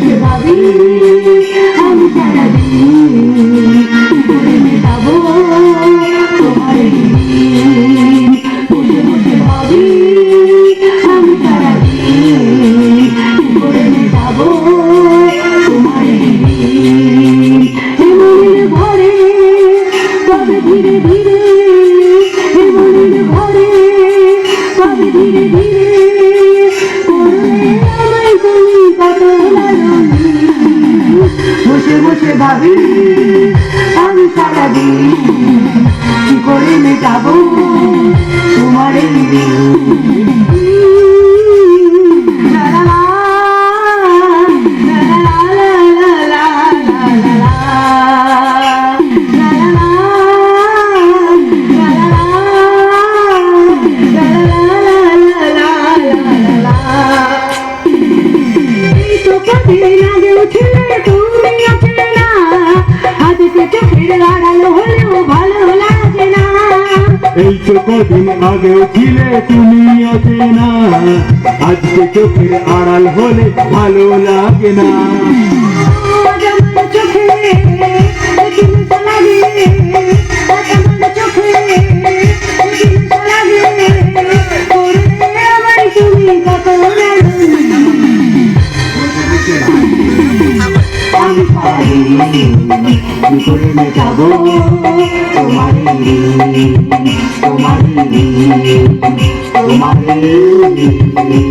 বসে ভাবি আমি সারাদিন কি করে মেটাবো তোমার ঋণ। বসে বসে ভাবি আমি সারাদিন কি করে মেটাবো তোমার ঋণ। এমনের ঘরে তবে ধীরে ধীরে, এমনের ঘরে তবে ধীরে ধীরে বসে বসে ভাবি আমি সারাদিন কি করে মেটাবো তোমার এই তো কদিন আগেও ছিলে তুমি অচেনা, আজকে চোখের আড়াল হলে ভালো লাগে না। কি করে মেটাবো তোমার ঋণ, তোমার ঋণ, তোমার ঋণ।